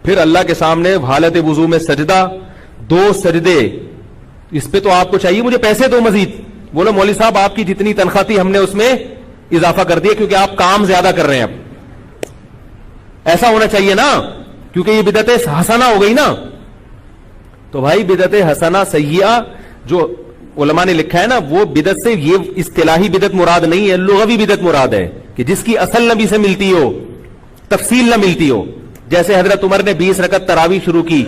پھر اللہ کے سامنے حالت وضو میں سجدہ، 2 سجدے. اس پہ تو آپ کو چاہیے مجھے پیسے دو مزید. بولو مولوی صاحب آپ کی جتنی تنخواہ تھی ہم نے اس میں اضافہ کر دیا کیونکہ آپ کام زیادہ کر رہے ہیں. اب ایسا ہونا چاہیے نا، کیونکہ یہ بدعت حسنہ ہو گئی نا. تو بھائی بدعت حسنہ سیئہ جو علماء نے لکھا ہے نا، وہ بدعت سے یہ اصطلاحی بدعت مراد نہیں ہے، لغوی بدعت مراد ہے کہ جس کی اصل نبی سے ملتی ہو، تفصیل نہ ملتی ہو. جیسے حضرت عمر نے 20 رکعت تراویح شروع کی،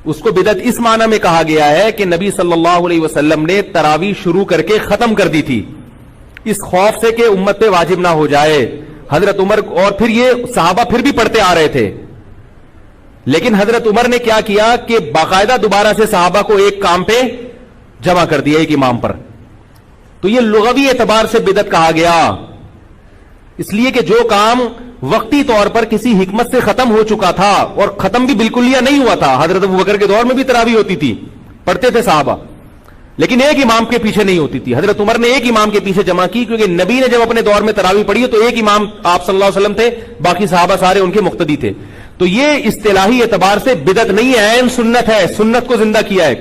اس کو بدعت اس معنی میں کہا گیا ہے کہ نبی صلی اللہ علیہ وسلم نے تراویح شروع کر کے ختم کر دی تھی اس خوف سے کہ امت پہ واجب نہ ہو جائے. حضرت عمر، اور پھر یہ صحابہ پھر بھی پڑھتے آ رہے تھے، لیکن حضرت عمر نے کیا کیا کہ باقاعدہ دوبارہ سے صحابہ کو ایک کام پہ جمع کر دیا، ایک امام پر. تو یہ لغوی اعتبار سے بدعت کہا گیا، اس لیے کہ جو کام وقتی طور پر کسی حکمت سے ختم ہو چکا تھا، اور ختم بھی بالکل یا نہیں ہوا تھا. حضرت ابوبکر کے دور میں بھی تراویح ہوتی تھی، پڑھتے تھے صحابہ، لیکن ایک امام کے پیچھے نہیں ہوتی تھی. حضرت عمر نے ایک امام کے پیچھے جمع کی کیونکہ نبی نے جب اپنے دور میں تراویح پڑھی تو ایک امام آپ صلی اللہ علیہ وسلم تھے، باقی صحابہ سارے ان کے مقتدی تھے. تو یہ اصطلاحی اعتبار سے بدعت نہیں ہے، عین سنت ہے، سنت کو زندہ کیا ہے.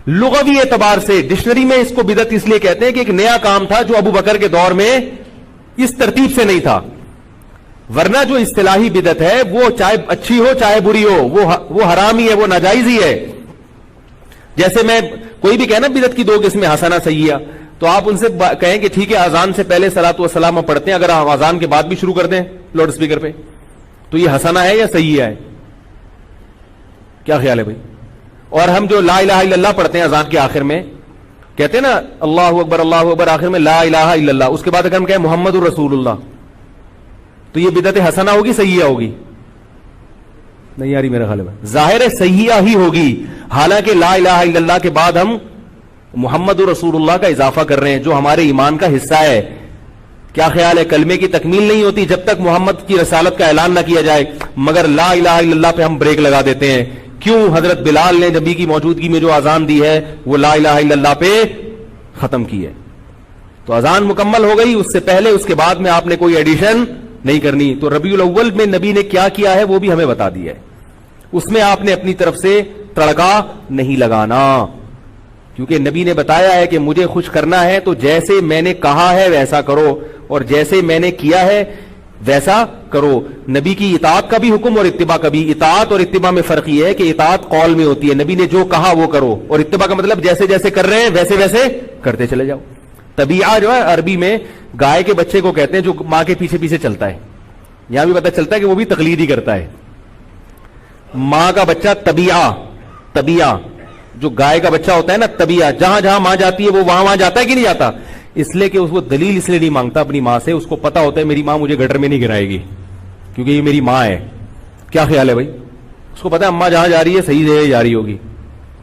لغوی اعتبار سے ڈکشنری میں اس کو بدعت اس لیے کہتے ہیں کہ ایک نیا کام تھا جو ابو بکر کے دور میں اس ترتیب سے نہیں تھا. ورنہ جو اصطلاحی بدعت ہے وہ چاہے اچھی ہو چاہے بری ہو، وہ حرام ہی ہے، وہ ناجائز ہی ہے. جیسے میں کوئی بھی کہنا بدعت کی 2 قسمیں حسنہ سیئہ، تو آپ ان سے کہیں کہ ٹھیک ہے اذان سے پہلے صلاۃ والسلام ہم پڑھتے ہیں، اگر ہم اذان کے بعد بھی شروع کر دیں لاؤڈ اسپیکر پہ تو یہ حسنہ ہے یا سیئہ ہے؟ کیا خیال ہے بھائی؟ اور ہم جو لا الہ الا اللہ پڑھتے ہیں اذان کے آخر میں، کہتے ہیں نا اللہ اکبر آخر میں لا الہ الا اللہ، اس کے بعد اگر ہم کہیں محمد الرسول اللہ، تو یہ بدعت حسنہ ہوگی سیئہ ہوگی؟ نہیں یاری میرا خیال ہے ظاہر ہے سیئہ ہی ہوگی. حالانکہ لا الہ الا اللہ کے بعد ہم محمد رسول اللہ کا اضافہ کر رہے ہیں جو ہمارے ایمان کا حصہ ہے. کیا خیال ہے؟ کلمے کی تکمیل نہیں ہوتی جب تک محمد کی رسالت کا اعلان نہ کیا جائے، مگر لا الہ الا اللہ پہ ہم بریک لگا دیتے ہیں. کیوں؟ حضرت بلال نے نبی کی موجودگی میں جو اذان دی ہے وہ لا الہ الا اللہ پہ ختم کی ہے. تو اذان مکمل ہو گئی، اس سے پہلے اس کے بعد میں آپ نے کوئی ایڈیشن نہیں کرنی. تو ربیع الاول میں نبی نے کیا کیا ہے وہ بھی ہمیں بتا دیا ہے، اس میں آپ نے اپنی طرف سے تڑکا نہیں لگانا، کیونکہ نبی نے بتایا ہے کہ مجھے خوش کرنا ہے تو جیسے میں نے کہا ہے ویسا کرو، اور جیسے میں نے کیا ہے ویسا کرو. نبی کی اطاعت کا بھی حکم اور اتباع کا بھی. اطاعت اور اتباع میں فرق یہ ہے کہ اطاعت قول میں ہوتی ہے، نبی نے جو کہا وہ کرو، اور اتباع کا مطلب جیسے جیسے کر رہے ہیں ویسے ویسے کرتے چلے جاؤ. طبیعہ جو ہے عربی میں گائے کے بچے کو کہتے ہیں جو ماں کے پیچھے پیچھے چلتا ہے. یہاں بھی پتہ چلتا ہے کہ وہ بھی تقلید ہی کرتا ہے. ماں کا بچہ طبیعہ جو گائے کا بچہ ہوتا ہے نا، طبیعہ جہاں جہاں ماں جاتی ہے وہ وہاں جاتا ہے کہ نہیں جاتا؟ اس لیے کہ اس کو دلیل اس لیے نہیں مانگتا اپنی ماں سے، اس کو پتا ہوتا ہے میری ماں مجھے گٹر میں نہیں گرائے گی کیونکہ یہ میری ماں ہے. کیا خیال ہے بھائی؟ اس کو پتا ہے اماں جہاں جا رہی ہے صحیح جگہ جا رہی ہوگی.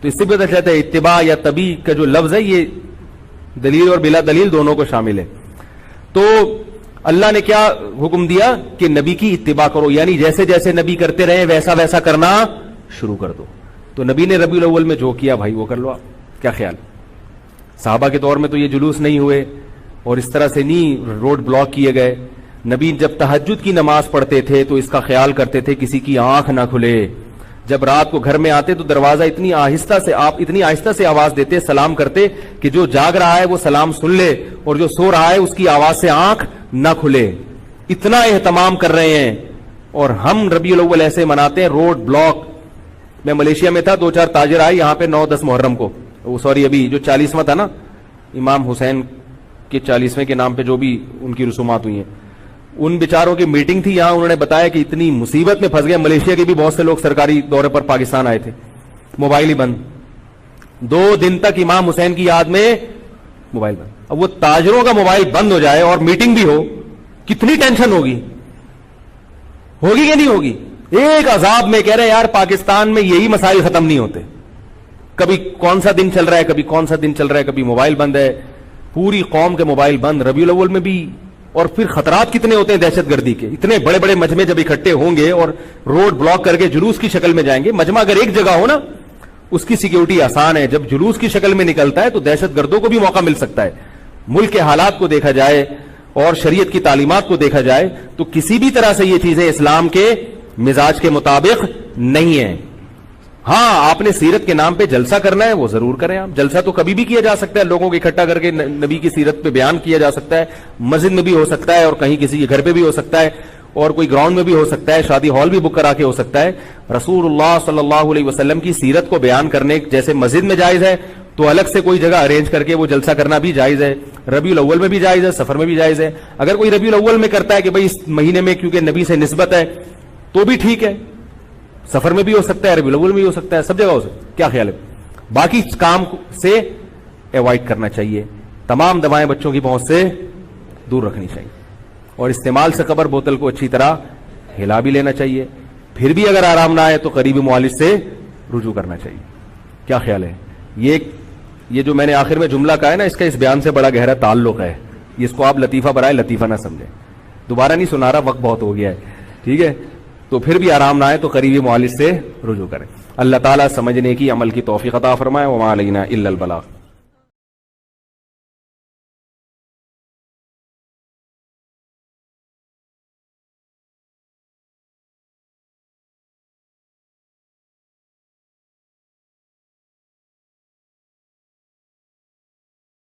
تو اس سے بھی پتا چلتا ہے اتباع یا طبیع کا جو لفظ ہے یہ دلیل اور بلا دلیل دونوں کو شامل ہے. تو اللہ نے کیا حکم دیا کہ نبی کی اتباع کرو، یعنی جیسے جیسے نبی کرتے رہے ویسا ویسا کرنا شروع کر دو. تو نبی نے ربیع الاول میں جو کیا بھائی وہ کر لو آپ. کیا خیال؟ صحابہ کے دور میں تو یہ جلوس نہیں ہوئے اور اس طرح سے نہیں روڈ بلاک کیے گئے. نبی جب تہجد کی نماز پڑھتے تھے تو اس کا خیال کرتے تھے کسی کی آنکھ نہ کھلے. جب رات کو گھر میں آتے تو دروازہ اتنی آہستہ سے آواز دیتے، سلام کرتے کہ جو جاگ رہا ہے وہ سلام سن لے اور جو سو رہا ہے اس کی آواز سے آنکھ نہ کھلے. اتنا اہتمام کر رہے ہیں اور ہم ربیع الاول ایسے مناتے ہیں روڈ بلاک. میں ملیشیا میں تھا، 2-4 تاجر آئے یہاں پہ 9-10 محرم کو، ابھی جو 40واں تھا نا امام حسین کے 40ویں کے نام پہ جو بھی ان کی رسومات ہوئی ہیں، ان بیچاروں کی میٹنگ تھی یہاں. انہوں نے بتایا کہ اتنی مصیبت میں پھنس گئے. ملیشیا کے بھی بہت سے لوگ سرکاری دورے پر پاکستان آئے تھے، موبائل ہی بند 2 دن تک، امام حسین کی یاد میں موبائل بند. اب وہ تاجروں کا موبائل بند ہو جائے اور میٹنگ بھی ہو، کتنی ٹینشن ہوگی کہ نہیں ہوگی؟ ایک عذاب میں کہہ رہے یار پاکستان میں یہی مسائل ختم نہیں ہوتے. کبھی کون سا دن چل رہا ہے، کبھی کون سا دن چل رہا ہے، کبھی موبائل بند ہے، پوری قوم کے موبائل بند ربیع الاول میں بھی. اور پھر خطرات کتنے ہوتے ہیں دہشت گردی کے. اتنے بڑے بڑے مجمع جب اکٹھے ہوں گے اور روڈ بلاک کر کے جلوس کی شکل میں جائیں گے. مجمع اگر ایک جگہ ہو نا اس کی سیکیورٹی آسان ہے، جب جلوس کی شکل میں نکلتا ہے تو دہشت گردوں کو بھی موقع مل سکتا ہے. ملک کے حالات کو دیکھا جائے اور شریعت کی تعلیمات کو دیکھا جائے تو کسی بھی طرح سے یہ چیزیں اسلام کے مزاج کے مطابق نہیں ہے. ہاں آپ نے سیرت کے نام پہ جلسہ کرنا ہے وہ ضرور کریں. آپ جلسہ تو کبھی بھی کیا جا سکتا ہے, لوگوں کو اکٹھا کر کے نبی کی سیرت پہ بیان کیا جا سکتا ہے, مسجد میں بھی ہو سکتا ہے اور کہیں کسی کے گھر پہ بھی ہو سکتا ہے اور کوئی گراؤنڈ میں بھی ہو سکتا ہے, شادی ہال بھی بک کرا کے ہو سکتا ہے. رسول اللہ صلی اللہ علیہ وسلم کی سیرت کو بیان کرنے جیسے مسجد میں جائز ہے تو الگ سے کوئی جگہ ارینج کر کے وہ جلسہ کرنا بھی جائز ہے. ربیع الاول میں بھی جائز ہے, سفر میں بھی جائز ہے. اگر کوئی ربیع الاول میں کرتا ہے کہ بھائی اس مہینے میں کیونکہ نبی سے نسبت ہے تو بھی ٹھیک ہے, سفر میں بھی ہو سکتا ہے, ربیع الاول میں بھی ہو سکتا ہے, سب جگہ ہو سکتا ہے. کیا خیال ہے؟ باقی کام سے ایوائڈ کرنا چاہیے, تمام دوائیں بچوں کی پہنچ سے دور رکھنی چاہیے اور استعمال سے قبل بوتل کو اچھی طرح ہلا بھی لینا چاہیے. پھر بھی اگر آرام نہ آئے تو قریبی معالج سے رجوع کرنا چاہیے. کیا خیال ہے؟ یہ جو میں نے آخر میں جملہ کہا ہے نا, اس کا اس بیان سے بڑا گہرا تعلق ہے. اس کو آپ لطیفہ برائے لطیفہ نہ سمجھیں. دوبارہ نہیں سنا رہا, وقت بہت ہو گیا ہے, ٹھیک ہے؟ تو پھر بھی آرام نہ آئے تو قریبی معالج سے رجوع کریں. اللہ تعالیٰ سمجھنے کی, عمل کی توفیق عطا فرمائے. وما علینا الا البلاغ.